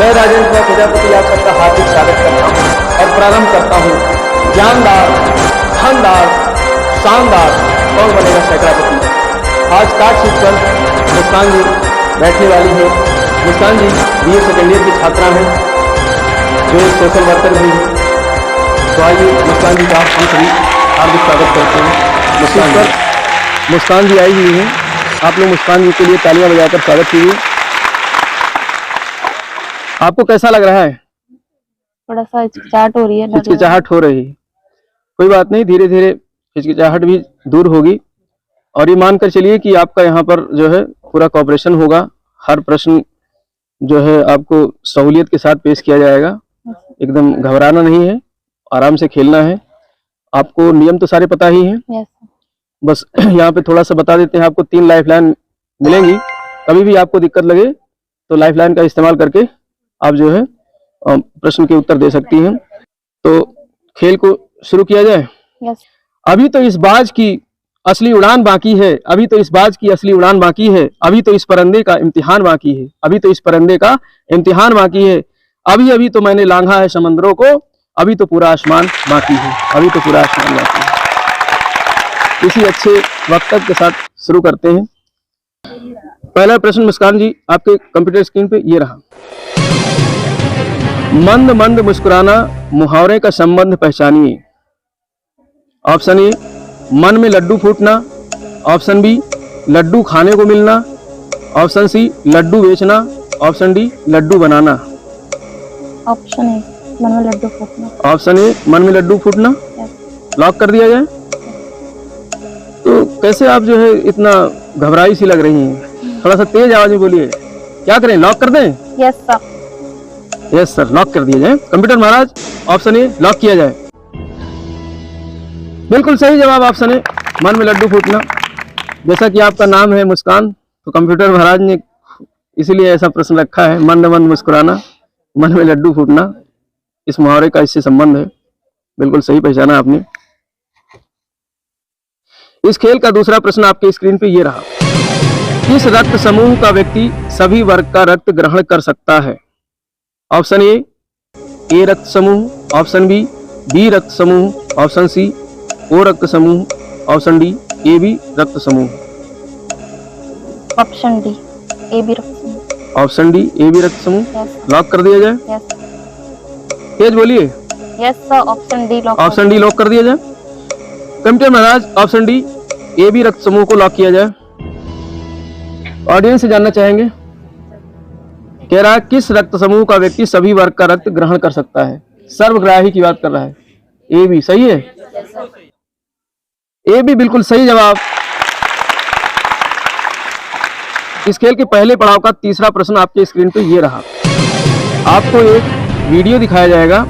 मैं राजेंद्र प्रजापति आप सबका हार्दिक स्वागत करता हूँ और प्रारंभ करता हूँ जानदार, शानदार, शानदार कौन बनेगा सैकड़ापति। आज कार्ड शीट पर मुस्कान जी बैठने वाली है। मुस्कान जी BA सेकेंड ईयर की छात्रा हैं, जो एक सोशल वर्कर भी है। तो आइए मुस्कान जी का हम सभी हार्दिक स्वागत करते हैं। मुस्कान जी आई हुई हैं, आप लोग मुस्कान जी के लिए तालियां बजाकर स्वागत कीजिए। आपको कैसा लग रहा है? थोड़ा सा हिचकिचाहट हो रही है। हिचकिचाहट हो रही है, कोई बात नहीं, धीरे धीरे हिचकिचाहट भी दूर होगी। और ये मानकर चलिए कि आपका यहाँ पर जो है पूरा कोऑपरेशन होगा। हर प्रश्न जो है आपको सहूलियत के साथ पेश किया जाएगा। एकदम घबराना नहीं है, आराम से खेलना है। आपको नियम तो सारे पता ही हैं। बस यहाँ पे थोड़ा सा बता देते हैं, आपको 3 लाइफलाइन मिलेंगी। कभी भी आपको दिक्कत लगे तो लाइफलाइन का इस्तेमाल करके आप जो है प्रश्न के उत्तर दे सकती हैं। तो खेल को शुरू किया जाए। अभी तो इस बाज की असली उड़ान बाकी है, अभी तो इस बाज की असली उड़ान बाकी है, अभी तो इस परिंदे का इम्तिहान बाकी है, अभी तो इस परिंदे का इम्तिहान बाकी है। अभी अभी तो मैंने लांघा है समंदरों को, अभी तो पूरा आसमान बाकी है, अभी तो पूरा आसमान बाकी है। इसी अच्छे वक्तव्य के साथ शुरू करते हैं। पहला प्रश्न मुस्कान जी आपके कंप्यूटर स्क्रीन पे ये रहा। मंद मंद मुस्कुराना मुहावरे का संबंध पहचानिए। ऑप्शन ए मन में लड्डू फूटना, ऑप्शन बी लड्डू खाने को मिलना, ऑप्शन सी लड्डू बेचना, ऑप्शन डी लड्डू बनाना। ऑप्शन ए मन में लड्डू फूटना। ऑप्शन ए मन में लड्डू फूटना लॉक कर दिया जाए। तो कैसे आप जो है इतना घबराई सी लग रही हैं? थोड़ा सा तेज आवाज में बोलिए। क्या करें, लॉक कर दें? Yes sir. Yes sir, lock कर दिया जाए। कंप्यूटर महाराज ऑप्शन ए लॉक किया जाए। बिल्कुल सही जवाब ऑप्शन ए मन में लड्डू फूटना। जैसा कि आपका नाम है मुस्कान, तो कंप्यूटर महाराज ने इसीलिए ऐसा प्रश्न रखा है, मंद मंद मुस्कुराना मन में लड्डू फूटना। इस मुहावरे का इससे संबंध है। बिल्कुल सही पहचाना आपने। इस खेल का दूसरा प्रश्न आपके स्क्रीन पे ये रहा। किस रक्त समूह का व्यक्ति सभी वर्ग का रक्त ग्रहण कर सकता है? ऑप्शन ए रक्त समूह, ऑप्शन बी रक्त समूह, ऑप्शन सी ओ रक्त समूह, ऑप्शन डी AB रक्त समूह। ऑप्शन डी AB रक्त समूह। ऑप्शन डी AB रक्त समूह लॉक कर दिया जाए। तेज बोलिए। Yes sir, option D lock. Option D lock कर दिया जाए। कंप्यूटर महाराज ऑप्शन डी AB रक्त समूह को लॉक किया जाए। ऑडियंस से जानना चाहेंगे, कह रहा है किस रक्त समूह का व्यक्ति सभी वर्ग का रक्त ग्रहण कर सकता है? सर्वग्राही की बात कर रहा है। AB सही है? AB बिल्कुल सही जवाब। इस खेल के पहले पड़ाव का तीसरा प्रश्न आपके स्क्रीन पे ये रहा। आपको एक वीडियो दिखाया जाएगा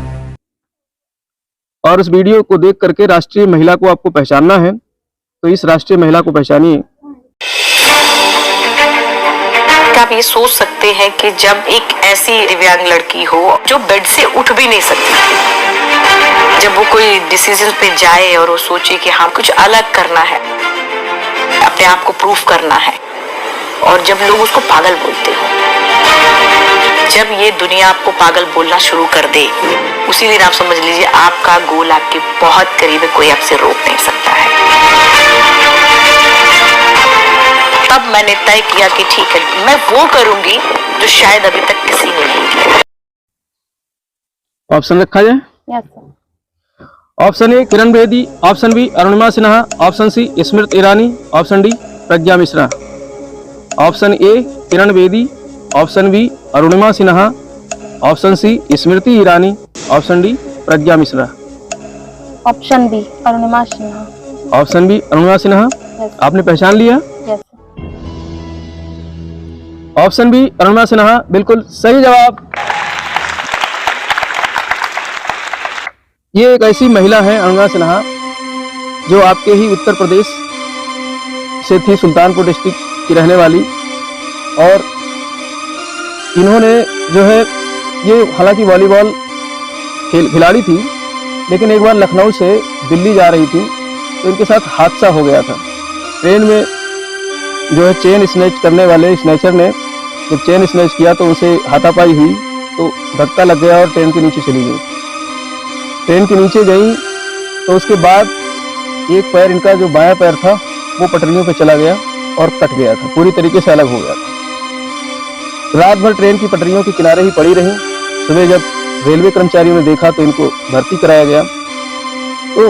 और उस वीडियो को देख करके राष्ट्रीय महिला को आपको पहचानना है। तो इस राष्ट्रीय महिला को पहचानिए। क्या आप ये सोच सकते हैं कि जब एक ऐसी दिव्यांग लड़की हो जो बेड से उठ भी नहीं सकती, जब वो कोई डिसीजन पे जाए और वो सोचे कि हाँ कुछ अलग करना है, अपने आप को प्रूफ करना है, और जब लोग उसको पागल बोलते हो, जब ये दुनिया आपको पागल बोलना शुरू कर दे, उसी दिन आप समझ लीजिए आपका गोल आपके बहुत करीब है, कोई आपसे रोक नहीं सकता है। तब मैंने तय किया कि ठीक है, मैं वो करूंगी जो शायद अभी तक किसी ने नहीं किया। ऑप्शन रखा जाए। Yes sir. Option A Kiran Bedi, option B Arunima Sinha, option C Smriti Irani, option D Pragya Mishra. Option A Kiran Bedi, option B Arunima Sinha, option C Smriti Irani, option D Pragya Mishra. Option B Arunima Sinha. Option B Arunima Sinha आपने पहचान लिया? Yes. Option B Arunima Sinha बिल्कुल सही जवाब। ये एक ऐसी महिला है अरुणिमा सिन्हा जो आपके ही उत्तर प्रदेश से थी, सुल्तानपुर डिस्ट्रिक्ट की रहने वाली। और इन्होंने जो है ये हालांकि वॉलीबॉल खिलाड़ी थी, लेकिन एक बार लखनऊ से दिल्ली जा रही थी तो इनके साथ हादसा हो गया था। ट्रेन में जो है चेन स्नैच करने वाले स्नैचर ने जब चेन स्नैच किया तो उनसे हाथापाई हुई तो धक्का लग गया और ट्रेन के नीचे चली गई। ट्रेन के नीचे गई तो उसके बाद एक पैर, इनका जो बायां पैर था वो पटरियों पे चला गया और कट गया था, पूरी तरीके से अलग हो गया था। रात भर ट्रेन की पटरियों के किनारे ही पड़ी रही। सुबह जब रेलवे कर्मचारियों ने देखा तो इनको भर्ती कराया गया। तो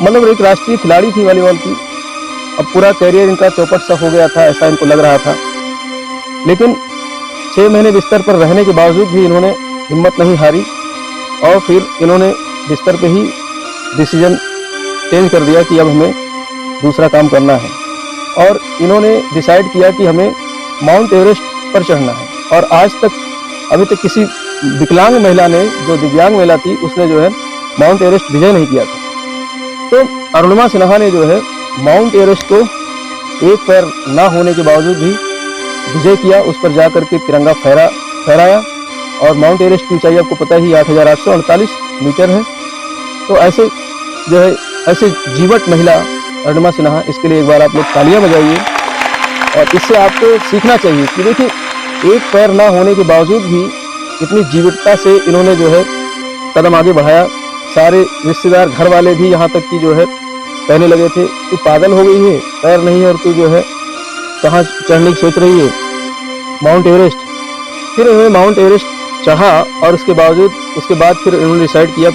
मतलब एक राष्ट्रीय खिलाड़ी थी वॉलीबॉल की, अब पूरा कैरियर इनका चौपट सा हो गया था, ऐसा इनको लग रहा था। लेकिन 6 महीने बिस्तर पर रहने के बावजूद भी इन्होंने हिम्मत नहीं हारी और फिर इन्होंने बिस्तर पे ही डिसीजन चेंज कर दिया कि अब हमें दूसरा काम करना है। और इन्होंने डिसाइड किया कि हमें माउंट एवरेस्ट पर चढ़ना है। और आज तक अभी तक किसी विकलांग महिला ने, जो दिव्यांग महिला थी, उसने जो है माउंट एवरेस्ट विजय नहीं किया था। तो अरुणिमा सिन्हा ने जो है माउंट एवरेस्ट को एक पैर ना होने के बावजूद भी विजय किया। उस पर जाकर के तिरंगा फहराया। और माउंट एवरेस्ट की ऊंचाई आपको पता ही 8,848 मीटर है। तो ऐसे जो है, ऐसे जीवट महिला अरुणिमा सिन्हा, इसके लिए एक बार आप लोग तालियां बजाइए। और इससे आपको सीखना चाहिए कि देखिए, एक पैर ना होने के बावजूद भी इतनी जीवटता से इन्होंने जो है कदम आगे बढ़ाया। सारे रिश्तेदार, घर वाले भी यहाँ तक कि जो है कहने लगे थे, तू पागल हो गई है, पैर नहीं है और तू जो है कहाँ चढ़ने की सोच रही है, माउंट एवरेस्ट। फिर उन्होंने माउंट एवरेस्ट चढ़ा और उसके बाद फिर इन्होंने डिसाइड किया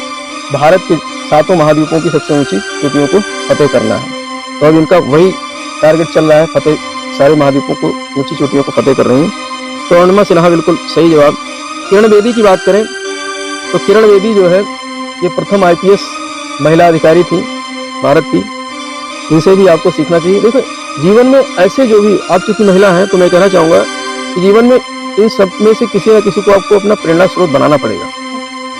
भारत के 7 महाद्वीपों की सबसे ऊंची चोटियों को फतेह करना है। तो अब इनका वही टारगेट चल रहा है, फतेह, सारे महाद्वीपों को, ऊंची चोटियों को फतेह कर रही हैं। तो अरुणिमा सिन्हा बिल्कुल सही जवाब। किरण बेदी की बात करें तो किरण बेदी जो है ये प्रथम IPS महिला अधिकारी थी भारत की। इनसे भी आपको सीखना चाहिए। देखो, जीवन में ऐसे जो भी आप चूंकि महिला हैं तो मैं कहना चाहूँगा कि जीवन में इन सब में से किसी न किसी को आपको अपना प्रेरणा स्रोत बनाना पड़ेगा।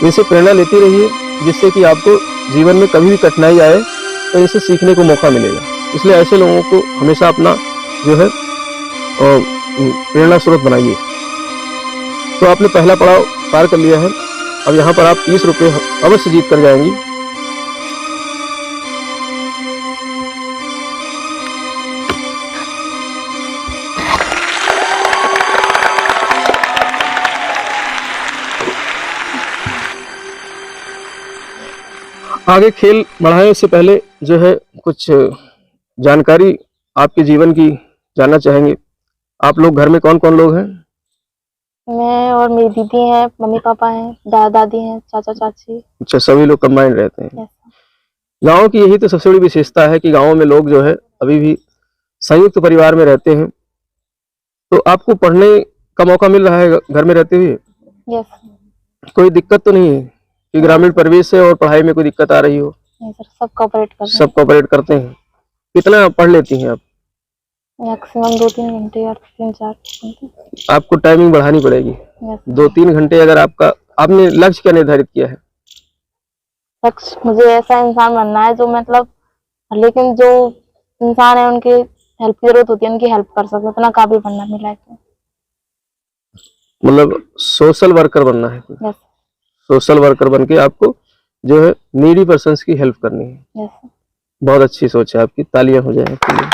इनसे प्रेरणा लेती रहिए, जिससे कि आपको जीवन में कभी भी कठिनाई आए तो इनसे सीखने को मौका मिलेगा। इसलिए ऐसे लोगों को हमेशा अपना जो है प्रेरणा स्रोत बनाइए। तो आपने पहला पड़ाव पार कर लिया है। अब यहाँ पर आप 30 रुपये अवश्य जीत कर जाएंगी। आगे खेल बढ़ाएं उससे पहले जो है कुछ जानकारी आपके जीवन की जानना चाहेंगे। आप लोग घर में कौन कौन लोग हैं? मैं और मेरी दीदी हैं, मम्मी पापा हैं, दादा दादी हैं, चाचा चाची। अच्छा, सभी लोग कंबाइंड रहते हैं। यस। गांव की यही तो सबसे बड़ी विशेषता है कि गांव में लोग जो है अभी भी संयुक्त परिवार में रहते हैं। तो आपको पढ़ने का मौका मिल रहा है घर में रहते हुए? यस। कोई दिक्कत तो नहीं है कि ग्रामीण परिवेश है और पढ़ाई में कोई दिक्कत आ रही हो? नहीं सर, सब कोऑपरेट कर रहे हैं। सब कोऑपरेट करते हैं। कितना पढ़ लेती हैं आप? मैक्सिमम 2-3 घंटे या 3-4 घंटे। आपको टाइमिंग बढ़ानी पड़ेगी। यस। 2-3 घंटे। अगर आपने लक्ष्य क्या निर्धारित किया है? लक्ष्य, मुझे ऐसा इंसान बनना है जो मतलब, लेकिन जो इंसान है उनकी हेल्प की जरूरत होती है, उनकी हेल्प कर सके, उतना काबिल बनना है लाइफ में। मतलब सोशल वर्कर बनना है। यस। सोशल वर्कर बनके आपको जो है नीडी पर्सन्स की हेल्प करनी है। यस। बहुत अच्छी सोच है आपकी, तालियां हो जाए आपके लिए।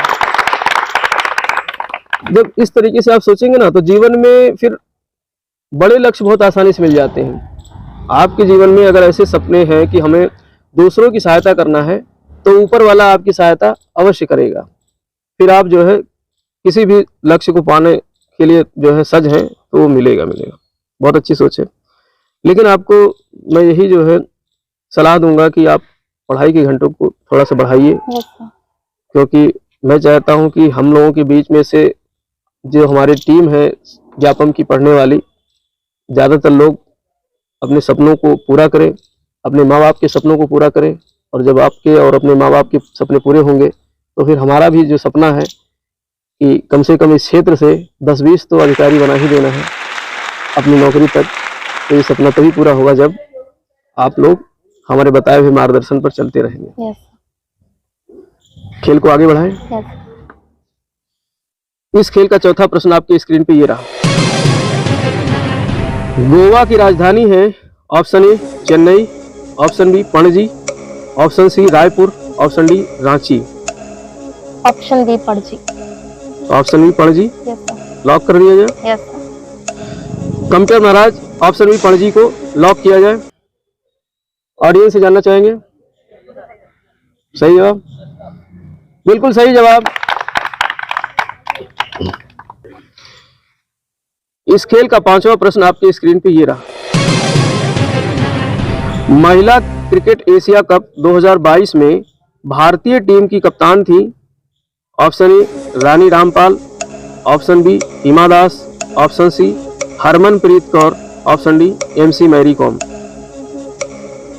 जब इस तरीके से आप सोचेंगे ना तो जीवन में फिर बड़े लक्ष्य बहुत आसानी से मिल जाते हैं। आपके जीवन में अगर ऐसे सपने हैं कि हमें दूसरों की सहायता करना है तो ऊपर वाला आपकी सहायता अवश्य करेगा। फिर आप जो है किसी भी लक्ष्य को पाने के लिए जो है सज हैं तो वो मिलेगा। बहुत अच्छी सोच है। लेकिन आपको मैं यही जो है सलाह दूंगा कि आप पढ़ाई के घंटों को थोड़ा सा बढ़ाइए। Yes sir. क्योंकि मैं चाहता हूं कि हम लोगों के बीच में से जो हमारी टीम है व्यापम की पढ़ने वाली, ज़्यादातर लोग अपने सपनों को पूरा करें, अपने माँ बाप के सपनों को पूरा करें। और जब आपके और अपने माँ बाप के सपने पूरे होंगे तो फिर हमारा भी जो सपना है कि कम से कम इस क्षेत्र से 10-20 तो अधिकारी बना ही देना है अपनी नौकरी तक। तो ये सपना तभी पूरा होगा जब आप लोग हमारे बताए हुए मार्गदर्शन पर चलते रहेंगे। यस। खेल को आगे बढ़ाएं। यस। इस खेल का चौथा प्रश्न आपके स्क्रीन पे ये रहा। गोवा की राजधानी है option A Chennai, option B Panaji, option C Raipur, option D Ranchi. Option B Panaji. Option B Panaji yes sir. Lock कर दिया जाए। Yes sir. कंप्यूटर महाराज ऑप्शन बी पणजी को लॉक किया जाए। ऑडियंस से जानना चाहेंगे। सही जवाब, बिल्कुल सही जवाब। इस खेल का 5वां प्रश्न आपके स्क्रीन पे ये रहा। महिला क्रिकेट एशिया कप 2022 में भारतीय टीम की कप्तान थी। Option A Rani Rampal, option B Hima Das, option C Harmanpreet Kaur, option D MC Mary Kom.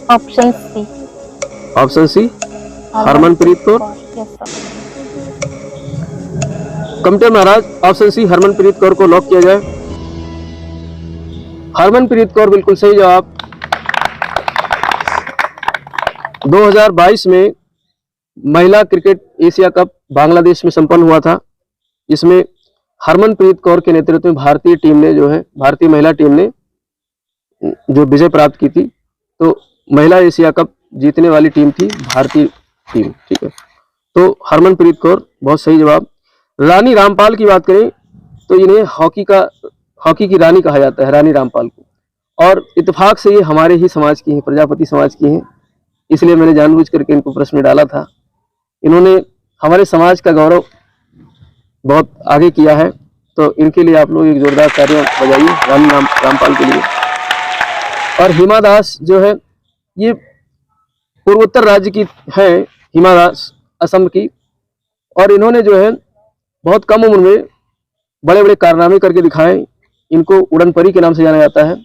Option C, option C Harmanpreet Kaur. Yes sir. Committee महाराज, ऑप्शन सी हरमनप्रीत कौर को लॉक किया जाए। हरमनप्रीत कौर बिल्कुल सही जवाब। 2022 में महिला क्रिकेट एशिया कप बांग्लादेश में संपन्न हुआ था। इसमें हरमनप्रीत कौर के नेतृत्व में भारतीय टीम ने जो है, भारतीय महिला टीम ने जो विजय प्राप्त की थी। तो महिला एशिया कप जीतने वाली टीम थी भारतीय टीम। ठीक है, तो हरमनप्रीत कौर बहुत सही जवाब। रानी रामपाल की बात करें तो इन्हें हॉकी की रानी कहा जाता है, रानी रामपाल को। और इत्तेफाक से ये हमारे ही समाज की हैं, प्रजापति समाज की हैं, इसलिए मैंने जानबूझ करके इनको प्रश्न में डाला था। इन्होंने हमारे समाज का गौरव बहुत आगे किया है, तो इनके लिए आप लोग एक जोरदार तालियां बजाइए रानी रामपाल के लिए। और हिमा दास जो है, ये पूर्वोत्तर राज्य की है, हिमा दास असम की। और इन्होंने जो है बहुत कम उम्र में बड़े बड़े कारनामे करके दिखाए। इनको उड़न परी के नाम से जाना जाता है।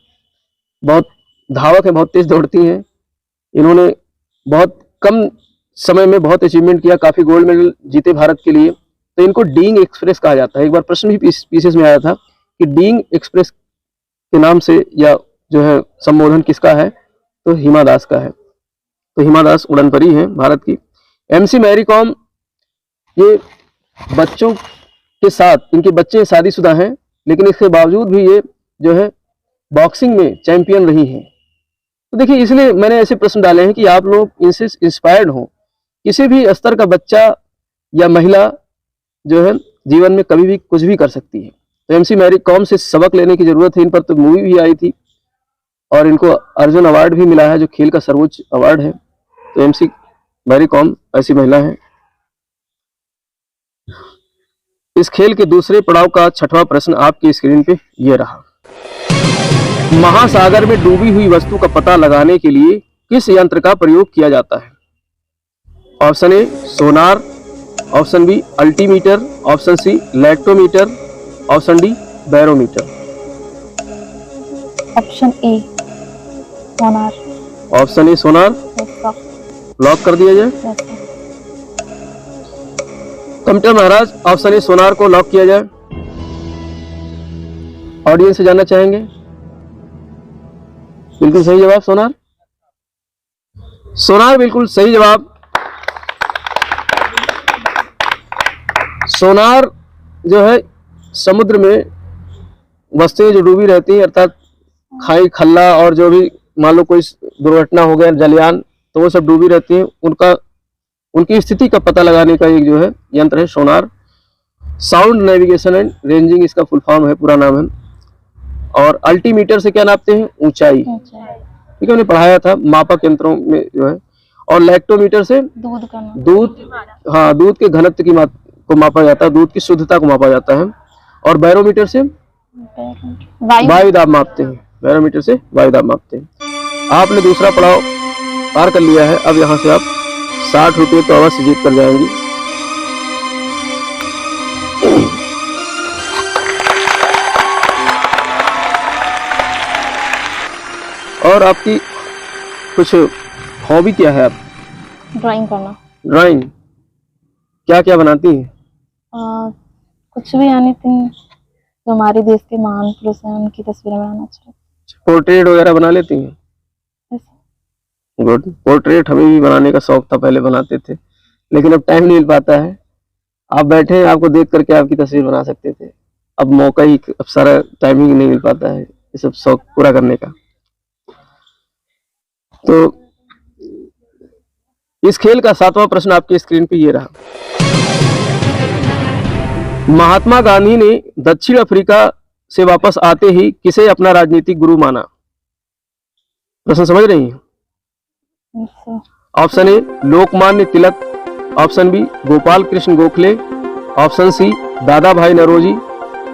बहुत धावक है, बहुत तेज दौड़ती हैं। इन्होंने बहुत कम समय में बहुत अचीवमेंट किया, काफी गोल्ड मेडल जीते भारत के लिए। तो इनको डीइंग एक्सप्रेस कहा जाता है। एक बार प्रश्न भी पीसीएस में आया था कि डीइंग एक्सप्रेस के नाम से या जो है संबोधन किसका है, तो हिमा दास का है। तो हिमा दास उड़न परी है भारत की। एमसी मैरी कॉम, ये बच्चों के साथ, इनके बच्चे शादीशुदा हैं, लेकिन इसके बावजूद भी ये जो है बॉक्सिंग में चैंपियन रही हैं। तो देखिए, इसलिए मैंने ऐसे प्रश्न डाले हैं कि आप लोग इनसे इंस्पायर्ड हो। किसी भी स्तर का बच्चा या महिला जो है जीवन में कभी भी कुछ भी कर सकती है। तो एमसी मैरी कॉम से सबक लेने की जरूरत है। इन पर तो मूवी भी आई थी और इनको अर्जुन अवार्ड भी मिला है, जो खेल का सर्वोच्च अवार्ड है। तो एमसी मैरी कॉम ऐसी महिला है। इस खेल के दूसरे पड़ाव का 6वां प्रश्न आपकी स्क्रीन पे ये रहा। महासागर में डूबी हुई वस्तु का पता लगाने के लिए किस यंत्र का प्रयोग किया जाता है? Option A sonar, option B altimeter, option C lactometer, option D barometer. Option A sonar. Option A sonar yes sir. Lock कर दिया जाए। Yes sir. कमिटी महाराज, ऑप्शन ए सोनार को लॉक किया जाए। ऑडियंस से जानना चाहेंगे। बिल्कुल सही जवाब सोनार। सोनार बिल्कुल सही जवाब। सोनार जो है समुद्र में वस्तुएं जो डूबी रहती हैं, अर्थात खाई खल्ला और जो भी मान लो कोई दुर्घटना हो गया, जलयान, तो वो सब डूबी रहती हैं, उनकी स्थिति का पता लगाने का एक जो है यंत्र है सोनार। साउंड नेविगेशन एंड रेंजिंग इसका फुल फॉर्म है, पूरा नाम है। और अल्टीमीटर से क्या नापते हैं? ऊंचाई। ठीक है, मैंने पढ़ाया था मापक यंत्रों में जो है। और लैक्टोमीटर से दूध का नाम। दूध के घनत्व की को मापा जाता है, दूध की शुद्धता को मापा जाता है। और बैरोमीटर से वायु दाब मापते हैं। बैरोमीटर से वायु दाब मापते हैं। आपने दूसरा पड़ाव पार कर लिया है। अब यहाँ से आप 60 रुपये तो अवश्य जीत कर जाएंगी। और आपकी कुछ हॉबी क्या है? आप ड्राइंग करना। ड्राइंग क्या क्या बनाती हैं? कुछ भी, एनीथिंग जो हमारे देश के महान पुरुष हैं उनकी तस्वीरें बनाना अच्छा लगता है। पोर्ट्रेट वगैरह बना लेती हैं? गुड। पोर्ट्रेट हमें भी बनाने का शौक था, पहले बनाते थे, लेकिन अब टाइम नहीं मिल पाता है। आप बैठे हैं, आपको देख करके आपकी तस्वीर बना सकते थे। अब मौका ही, अब सारा टाइमिंग नहीं मिल पाता है ये सब शौक पूरा करने का। तो इस खेल का 7वां प्रश्न आपकी स्क्रीन पे ये रहा। महात्मा गांधी ने दक्षिण अफ्रीका से वापस आते ही किसे अपना राजनीतिक गुरु माना? प्रश्न समझ रही हैं? अच्छा। Option A Lokmanya Tilak, option B Gopal Krishna Gokhale, option C Dada Bhai Naoroji,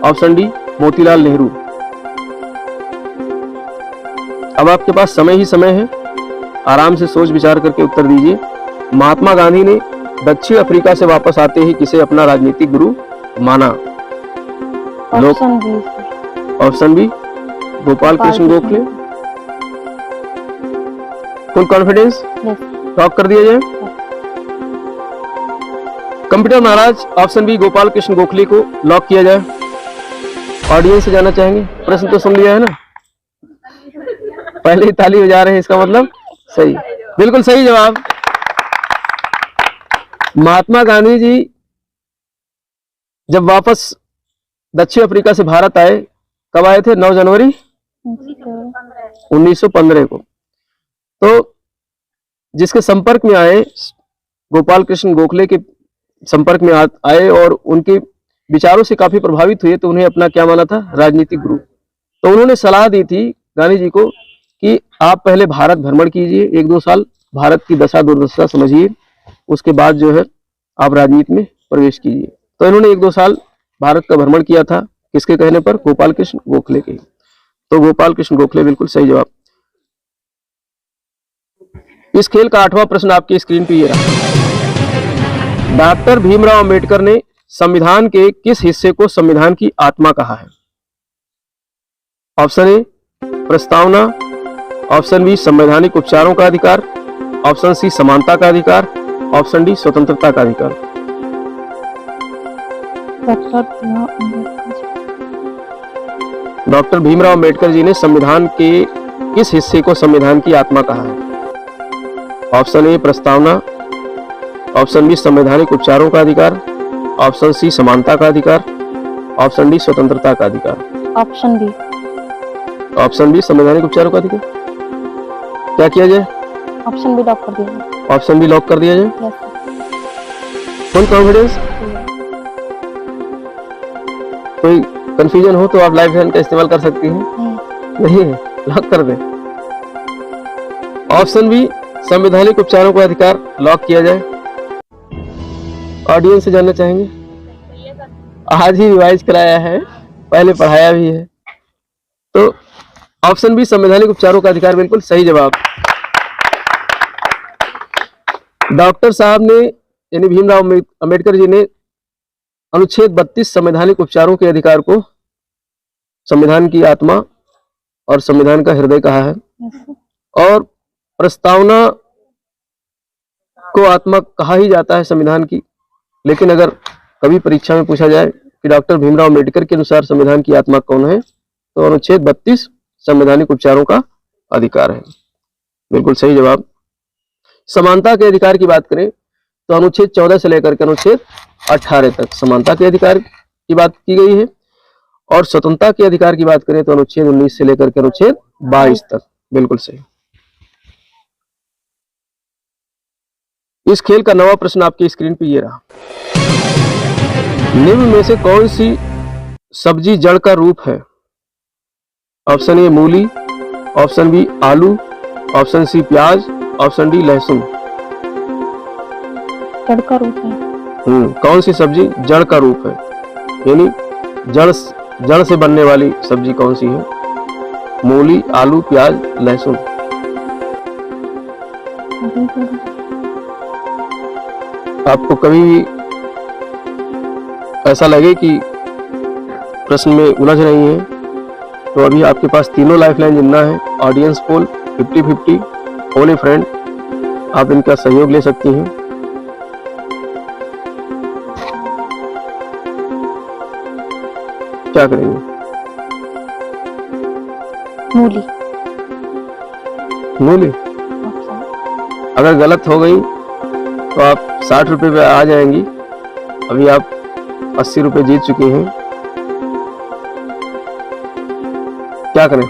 option D Motilal Nehru. अब आपके पास समय ही समय है, आराम से सोच विचार करके उत्तर दीजिए। महात्मा गांधी ने दक्षिण अफ्रीका से वापस आते ही किसे अपना राजनीतिक गुरु माना? Option B sir. Option B Gopal Krishna Gokhale. Full confidence? Yes. Lock कर दिया जाए। कंप्यूटर महाराज ऑप्शन बी गोपाल कृष्ण गोखले को लॉक किया जाए। ऑडियंस से जानना चाहेंगे, प्रश्न तो सुन लिया है ना, पहले ही ताली बजा रहे हैं, इसका मतलब सही, बिल्कुल सही जवाब। महात्मा गांधी जी जब वापस दक्षिण अफ्रीका से भारत आए, कब आए थे? 9 जनवरी 1915 को। तो जिसके संपर्क में आए, गोपाल कृष्ण गोखले के संपर्क में आए और उनके विचारों से काफी प्रभावित हुए, तो उन्हें अपना क्या माना था? राजनीतिक गुरु। तो उन्होंने सलाह दी थी गांधी जी को कि आप पहले भारत भ्रमण कीजिए, 1-2 साल भारत की दशा दुर्दशा समझिए, उसके बाद जो है आप राजनीति में प्रवेश कीजिए। तो इन्होंने 1-2 साल भारत का भ्रमण किया था, किसके कहने पर? गोपाल कृष्ण गोखले के। तो गोपाल कृष्ण गोखले बिल्कुल सही जवाब। इस खेल का 8वां प्रश्न आपकी स्क्रीन पे ये रहा। डॉक्टर भीमराव अंबेडकर ने संविधान के किस हिस्से को संविधान की आत्मा कहा है? ऑप्शन ए प्रस्तावना, ऑप्शन बी संवैधानिक उपचारों का अधिकार, ऑप्शन सी समानता का अधिकार, ऑप्शन डी स्वतंत्रता का अधिकार। डॉक्टर भीमराव अंबेडकर जी ने संविधान के किस हिस्से को संविधान की आत्मा कहा है? ऑप्शन ए प्रस्तावना, ऑप्शन बी संवैधानिक उपचारों का अधिकार, ऑप्शन सी समानता का अधिकार, ऑप्शन डी स्वतंत्रता का अधिकार। Option B. ऑप्शन बी संवैधानिक उपचारों का अधिकार। क्या किया जाए? ऑप्शन बी लॉक कर दिया जाए। ऑप्शन बी लॉक कर दिया जाए। Yes sir. Full confidence? कोई कंफ्यूजन हो तो आप लाइव हैंड का इस्तेमाल कर सकती हैं। नहीं है, लॉक कर दें। ऑप्शन बी संवैधानिक उपचारों का अधिकार लॉक किया जाए। ऑडियंस से जानना चाहेंगे, आज ही रिवाइज कराया है, पहले पढ़ाया भी है। तो ऑप्शन बी संवैधानिक उपचारों का अधिकार बिल्कुल सही जवाब। डॉक्टर साहब ने यानी भीमराव अंबेडकर जी ने अनुच्छेद 32 संवैधानिक उपचारों के अधिकार को संविधान की आत्मा और संविधान का हृदय कहा है, और प्रस्तावना को आत्मा कहा ही जाता है संविधान की। लेकिन अगर कभी परीक्षा में पूछा जाए कि डॉक्टर भीमराव अंबेडकर के अनुसार संविधान की आत्मा कौन है, तो अनुच्छेद 32 संवैधानिक उपचारों का अधिकार है। बिल्कुल सही जवाब। समानता के अधिकार की बात करें तो अनुच्छेद 14 से लेकर के अनुच्छेद 18 तक समानता के अधिकार की बात की गई है, और स्वतंत्रता के अधिकार की बात करें तो अनुच्छेद 19 से लेकर के अनुच्छेद 22 तक। बिल्कुल सही। इस खेल का 9वां प्रश्न आपकी स्क्रीन पे ये रहा। निम्न में से कौन सी सब्जी जड़ का रूप है? ऑप्शन ए मूली, ऑप्शन बी आलू, ऑप्शन सी प्याज, ऑप्शन डी लहसुन। जड़ का रूप है। कौन सी सब्जी जड़ का रूप है, यानी जड़ से बनने वाली सब्जी कौन सी है? मूली, आलू, प्याज, लहसुन। आपको कभी भी ऐसा लगे कि प्रश्न में उलझ रही हैं, तो अभी आपके पास तीनों लाइफलाइन जितना है, ऑडियंस पोल 50-50, फोन ए फ्रेंड, आप इनका सहयोग ले सकती हैं। क्या करेंगे? मूली। मूली? अगर गलत हो गई तो आप 60 रुपए पे आ जाएंगी। अभी आप 80 रुपए जीत चुकी हैं। क्या करें?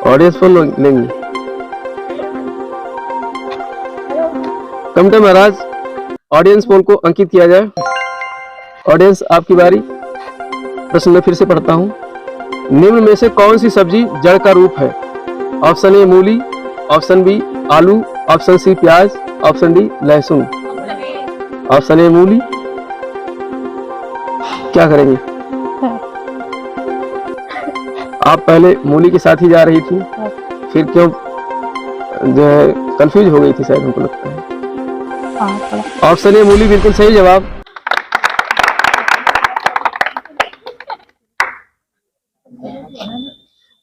ऑडियंस फोन लेंगी। कमटे महाराज, ऑडियंस फोन को अंकित किया जाए। ऑडियंस आपकी बारी। प्रश्न मैं फिर से पढ़ता हूँ। निम्न में से कौन सी सब्जी जड़ का रूप है? ऑप्शन ए मूली, ऑप्शन बी आलू, ऑप्शन सी प्याज, ऑप्शन डी लहसुन। ऑप्शन ए मूली। क्या करेंगे? आप पहले मूली के साथ ही जा रही थी, फिर क्यों जो है कंफ्यूज हो गई थी शायद, हमको लगता है। ऑप्शन ए मूली बिल्कुल सही जवाब।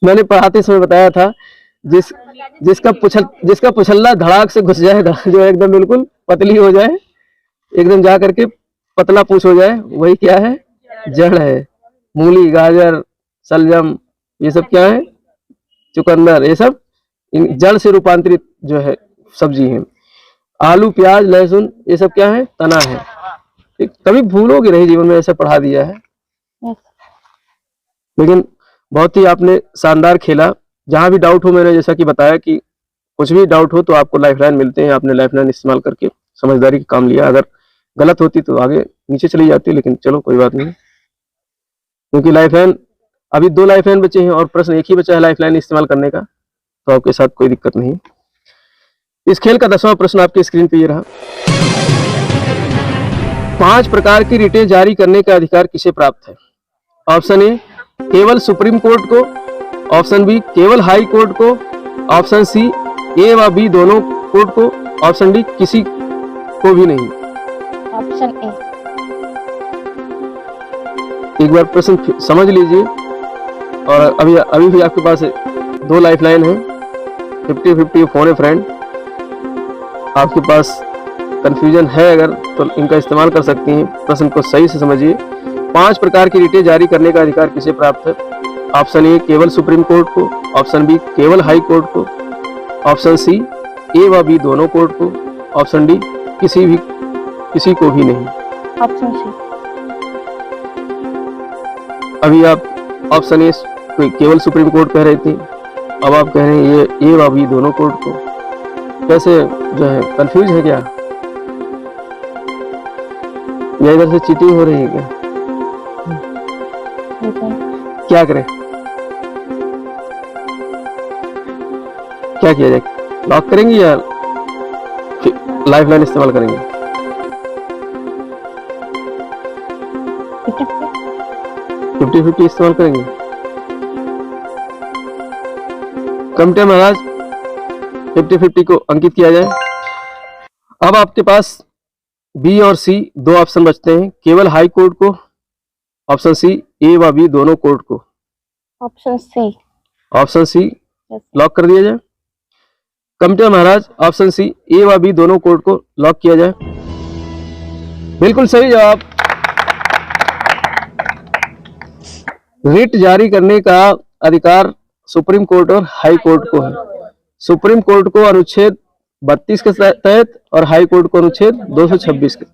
मैंने पढ़ाते समय बताया था, जिसका पुछल्ला धड़ाक से घुस जाए, जो एकदम बिल्कुल पतली हो जाए, एकदम जा करके पतला पूछ हो जाए, वही क्या है? जड़ है। मूली, गाजर, शलजम, ये सब क्या है? चुकंदर, ये सब इन जड़ से रूपांतरित जो है सब्जी है। आलू, प्याज, लहसुन, ये सब क्या है? तना है। कभी भूलोगे नहीं, जीवन में ऐसा पढ़ा दिया है। लेकिन बहुत ही आपने शानदार खेला। जहां भी डाउट हो, मैंने जैसा कि बताया कि कुछ भी डाउट हो तो आपको लाइफलाइन मिलते हैं। आपने लाइफलाइन इस्तेमाल करके समझदारी का काम लिया। अगर गलत होती तो आगे नीचे चली जाती, लेकिन चलो कोई बात नहीं, क्योंकि लाइफलाइन अभी 2 लाइफलाइन बचे हैं और प्रश्न एक ही बचा है लाइफलाइन इस्तेमाल करने का, तो आपके साथ कोई दिक्कत नहीं। इस खेल का 10वां प्रश्न आपकी स्क्रीन पे ये रहा। 5 प्रकार की रिटें जारी करने का अधिकार किसे प्राप्त है? ऑप्शन ए केवल सुप्रीम कोर्ट को, ऑप्शन बी केवल हाई कोर्ट को, ऑप्शन सी ए व बी दोनों कोर्ट को, ऑप्शन डी किसी को भी नहीं। Option A. एक बार प्रश्न समझ लीजिए। और अभी भी आपके पास 2 लाइफलाइन है, 50-50 फोन ए फ्रेंड। आपके पास कंफ्यूजन है अगर, तो इनका इस्तेमाल कर सकती हैं। प्रश्न को सही से समझिए। 5 प्रकार की रिटें जारी करने का अधिकार किसे प्राप्त है? ऑप्शन ए केवल सुप्रीम कोर्ट को, ऑप्शन बी केवल हाई कोर्ट को, ऑप्शन सी ए व बी दोनों कोर्ट को, ऑप्शन डी किसी को भी नहीं। Option C. अभी आप ऑप्शन ए केवल सुप्रीम कोर्ट कह रहे थे, अब आप कह रहे हैं ये ए व बी दोनों कोर्ट को। कैसे जो है कंफ्यूज है क्या, या इधर से चीटिंग हो रही है क्या? क्या करें, क्या किया जाए? लॉक करेंगे या लाइफलाइन इस्तेमाल करेंगे? 50-50 इस्तेमाल करेंगे। कमिटी महाराज 50-50 को अंकित किया जाए। अब आपके पास बी और सी 2 ऑप्शन बचते हैं, केवल हाई कोर्ट को, ऑप्शन सी ए व बी दोनों कोर्ट को। Option C. Option C lock कर दिया जाए। कमिटी महाराज ऑप्शन सी ए व बी दोनों कोर्ट को लॉक किया जाए। बिल्कुल सही जवाब। रिट जारी करने का अधिकार सुप्रीम कोर्ट और हाई कोर्ट को है। सुप्रीम कोर्ट को अनुच्छेद 32 के तहत और हाई कोर्ट को अनुच्छेद 226 के।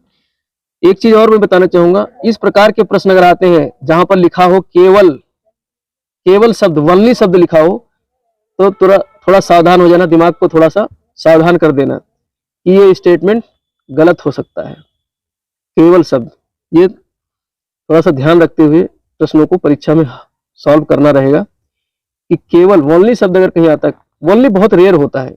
एक चीज और मैं बताना चाहूंगा, इस प्रकार के प्रश्न अगर आते हैं जहां पर लिखा हो केवल शब्द, वनली शब्द लिखा हो, तो थोड़ा सावधान हो जाना, दिमाग को थोड़ा सा सावधान कर देना कि ये स्टेटमेंट गलत हो सकता है। केवल शब्द, ये थोड़ा सा ध्यान रखते हुए प्रश्नों को परीक्षा में सॉल्व करना रहेगा कि केवल वनली शब्द अगर कहीं आता है, वनली बहुत रेयर होता है।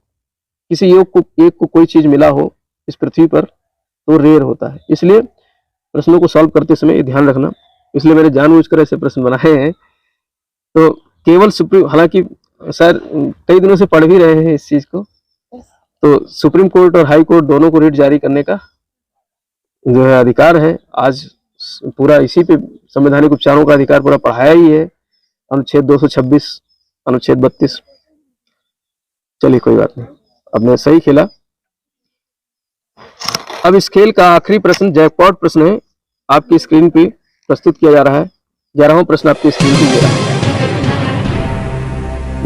किसी एक को कोई चीज मिला हो इस पृथ्वी पर तो रेयर होता है, इसलिए प्रश्नों को सॉल्व करते समय ये ध्यान रखना। इसलिए मैंने जानबूझकर ऐसे प्रश्न बनाए हैं। तो केवल सुप्रीम, हालांकि सर कई दिनों से पढ़ भी रहे हैं इस चीज को, तो सुप्रीम कोर्ट और हाई कोर्ट दोनों को रिट जारी करने का जो है अधिकार है। आज पूरा इसी पे संवैधानिक उपचारों का अधिकार पूरा पढ़ाया ही है, अनुच्छेद 226, अनुच्छेद 32। चलिए कोई बात नहीं, अब मैं सही खेला। अब इस खेल का आखिरी प्रश्न जैकपॉट प्रश्न है, आपकी स्क्रीन पे प्रस्तुत किया जा रहा है। 11वां प्रश्न आपकी स्क्रीन पे दे रहा है।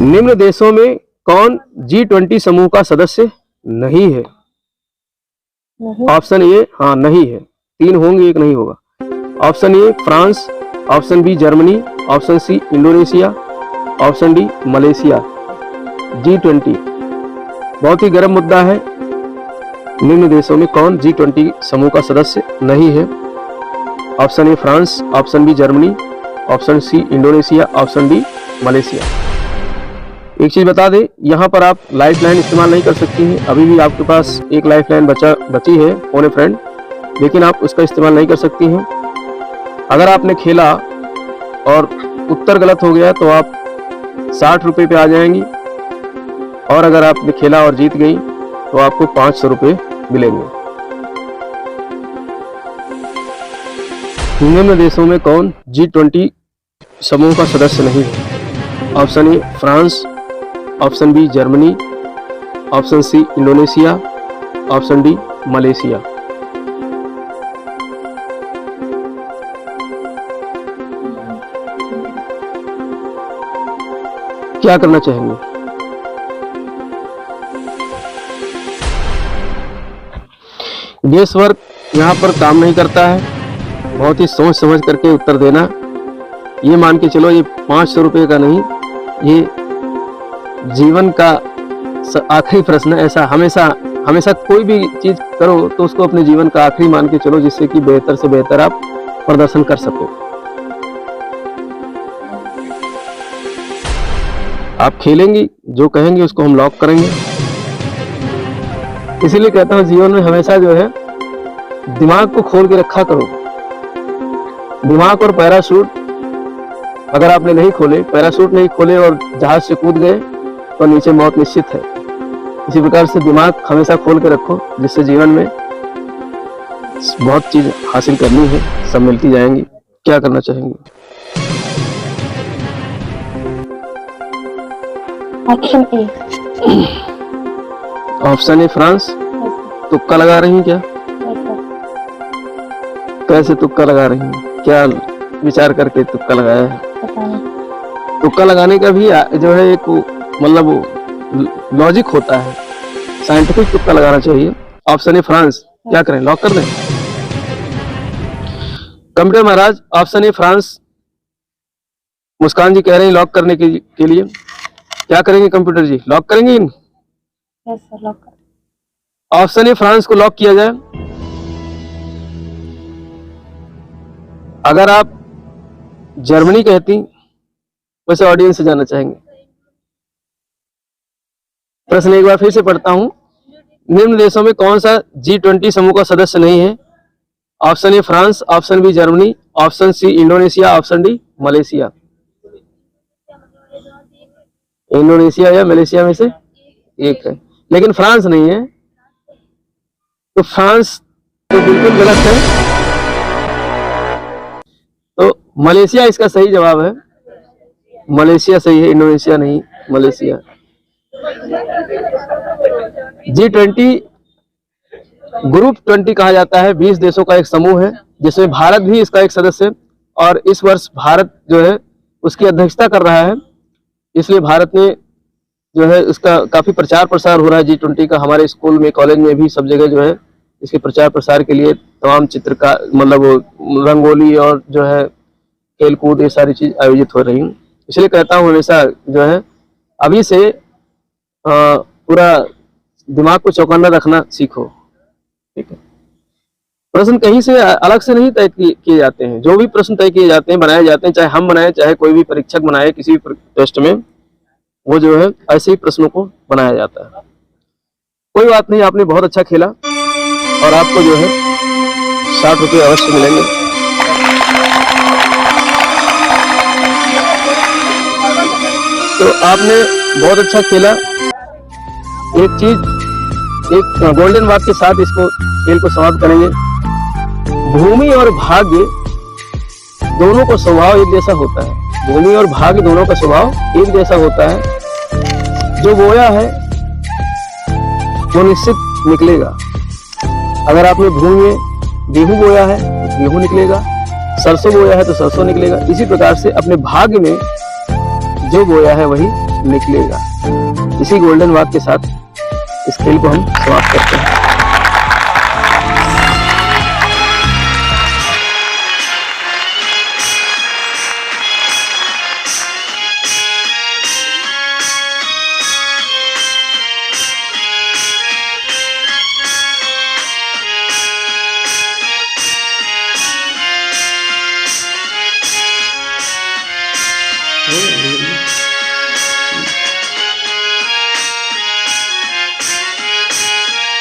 निम्न देशों में कौन G20 समूह का सदस्य नहीं है? ऑप्शन ए हाँ नहीं है, 3 होंगे, एक नहीं होगा। Option A France, option B Germany, option C Indonesia, option D Malaysia. G20 बहुत ही गर्म मुद्दा है। निम्न देशों में कौन G20 समूह का सदस्य नहीं है? Option A France, option B Germany, option C Indonesia, option D Malaysia. एक चीज बता दें, यहाँ पर आप लाइफ लाइन इस्तेमाल नहीं कर सकती हैं। अभी भी आपके पास एक लाइफ लाइन बची है फोन ए फ्रेंड, लेकिन आप उसका इस्तेमाल नहीं कर सकती हैं। अगर आपने खेला और उत्तर गलत हो गया तो आप 60 रुपये पे आ जाएंगी, और अगर आपने खेला और जीत गई तो आपको 500 रुपये मिलेंगे। निम्न देशों में कौन G20 समूह का सदस्य नहीं है? Option A France, option B Germany, option C Indonesia, option D Malaysia. क्या करना चाहेंगे? गेस वर्क यहाँ पर काम नहीं करता है, बहुत ही सोच समझ करके उत्तर देना। ये मान के चलो ये 500 रुपये का नहीं, ये जीवन का आखिरी प्रश्न है। ऐसा हमेशा कोई भी चीज करो तो उसको अपने जीवन का आखिरी मान के चलो, जिससे कि बेहतर से बेहतर आप प्रदर्शन कर सको। आप खेलेंगी, जो कहेंगे उसको हम लॉक करेंगे। इसीलिए कहता हूँ जीवन में हमेशा जो है दिमाग को खोल के रखा करो। दिमाग और पैराशूट अगर आपने नहीं खोले, पैराशूट नहीं खोले और जहाज से कूद गए तो नीचे मौत निश्चित है। इसी प्रकार से दिमाग हमेशा खोल के रखो, जिससे जीवन में बहुत चीज हासिल करनी है, सब मिलती जाएंगी। क्या करना चाहेंगे? Option A. Option A France. तुक्का लगा रही हैं क्या? कैसे तुक्का लगा रही हैं? क्या विचार करके तुक्का लगाया है? पता नहीं। तुक्का लगाने का भी जो है एक मतलब लॉजिक होता है, साइंटिफिक तुक्का लगाना चाहिए। Option A France. क्या करें, लॉक कर दें? कंप्यूटर महाराज, option A France Muskan ji कह रहे हैं लॉक करने के लिए। क्या करेंगे कंप्यूटर जी, लॉक करेंगे? यस सर, लॉक कर। ऑप्शन ए फ्रांस को लॉक किया जाए। अगर आप जर्मनी कहती, वैसे ऑडियंस से जानना चाहेंगे। प्रश्न एक बार फिर से पढ़ता हूं। निम्न देशों में कौन सा G20 समूह का सदस्य नहीं है? Option A France, option B Germany, option C Indonesia, option D Malaysia. Indonesia या मलेशिया में से एक है, लेकिन फ्रांस नहीं है। तो फ्रांस तो बिल्कुल गलत है, तो मलेशिया इसका सही जवाब है। मलेशिया सही है, इंडोनेशिया नहीं, मलेशिया। G20 ग्रुप 20 कहा जाता है, 20 देशों का एक समूह है, जिसमें भारत भी इसका एक सदस्य है। और इस वर्ष भारत जो है उसकी अध्यक्षता कर रहा है, इसलिए भारत ने जो है इसका काफी प्रचार प्रसार हो रहा है G20 का। हमारे स्कूल में, कॉलेज में भी सब जगह जो है इसके प्रचार प्रसार के लिए तमाम चित्र का मतलब रंगोली और जो है खेल कूद, ये सारी चीज आयोजित हो रही है। इसलिए कहता हूँ हमेशा जो है अभी से पूरा दिमाग को चौकन्ना रखना सीखो, ठीक है। प्रश्न कहीं से अलग से नहीं तय किए जाते हैं। जो भी प्रश्न तय किए जाते हैं, बनाए जाते हैं, चाहे हम बनाए, चाहे कोई भी परीक्षक बनाए किसी भी टेस्ट में, वो जो है ऐसे ही प्रश्नों को बनाया जाता है। कोई बात नहीं, आपने बहुत अच्छा खेला और आपको जो है 60 रुपये अवश्य मिलेंगे। तो आपने बहुत अच्छा खेला। एक चीज, एक गोल्डन वाक्य के साथ इसको खेल को समाप्त करेंगे। भूमि और भाग्य दोनों का स्वभाव एक जैसा होता है। भूमि और भाग्य दोनों का स्वभाव एक जैसा होता है। जो बोया है वो निश्चित निकलेगा। अगर आपने भूमि में गेहूं बोया है तो गेहूं निकलेगा, सरसों बोया है तो सरसों निकलेगा। इसी प्रकार से अपने भाग्य में जो बोया है वही निकलेगा। इसी गोल्डन वाक्य के साथ इस खेल को हम समाप्त करते हैं। हो गया।